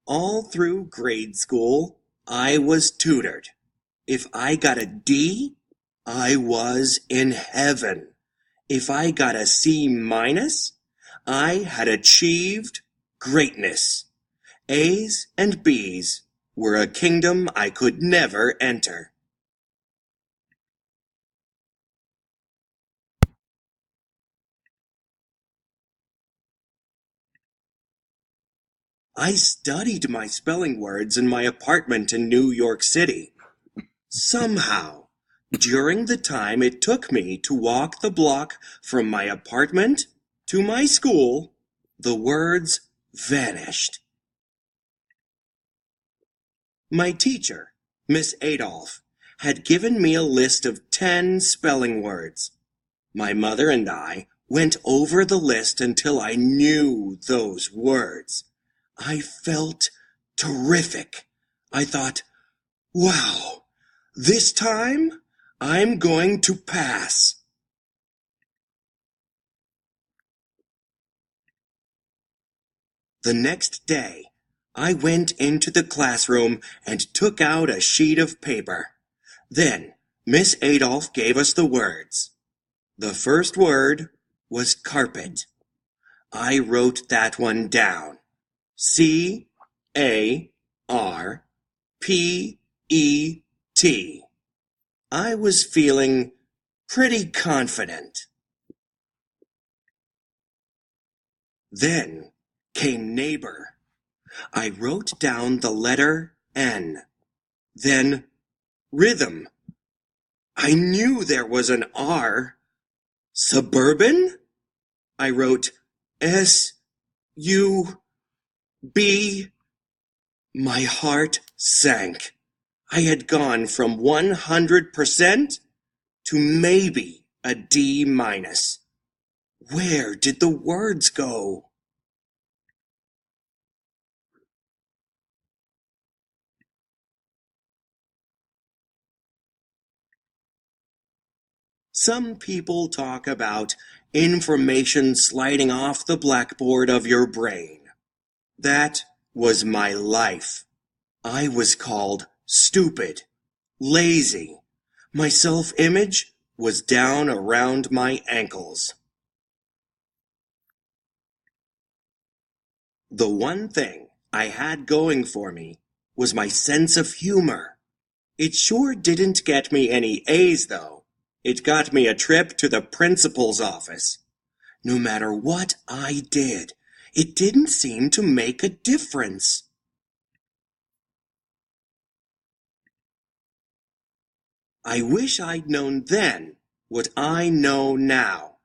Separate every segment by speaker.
Speaker 1: All through grade school, I was tutored. If I got a D, I was in heaven. If I got a C minus, I had achieved greatness. A's and B's were a kingdom I could never enter. I studied my spelling words in my apartment in New York City. Somehow, during the time it took me to walk the block from my apartment to my school, the words vanished. My teacher, Miss Adolph, had given me a list of 10 spelling words. My mother and I went over the list until I knew those words. I felt terrific. I thought, wow, this time I'm going to pass. The next day, I went into the classroom and took out a sheet of paper. Then, Miss Adolph gave us the words. The first word was carpet. I wrote that one down. C-A-R-P-E-T. I was feeling pretty confident. Then came neighbor. I wrote down the letter N. Then rhythm. I knew there was an R. Suburban? I wrote S-U-B. My heart sank. I had gone from 100% to maybe a D minus. Where did the words go? Some people talk about information sliding off the blackboard of your brain. That was my life. I was called stupid, lazy. My self-image was down around my ankles. The one thing I had going for me was my sense of humor. It sure didn't get me any A's, though. It got me a trip to the principal's office. No matter what I did, it didn't seem to make a difference. I wish I'd known then what I know now.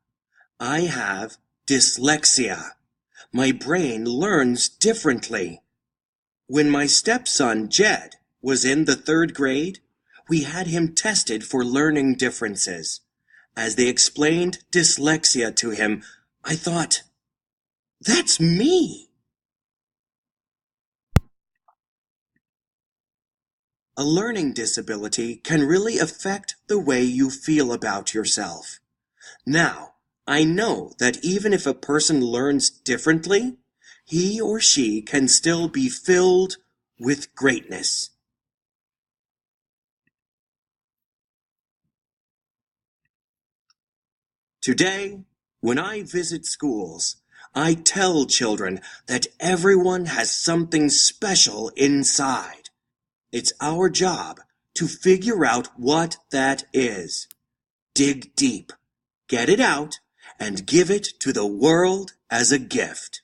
Speaker 1: I have dyslexia. My brain learns differently. When my stepson Jed was in the 3rd grade, we had him tested for learning differences. As they explained dyslexia to him, I thought, that's me. A learning disability can really affect the way you feel about yourself. Now, I know that even if a person learns differently, he or she can still be filled with greatness. Today, when I visit schools, I tell children that everyone has something special inside. It's our job to figure out what that is. Dig deep, get it out, and give it to the world as a gift.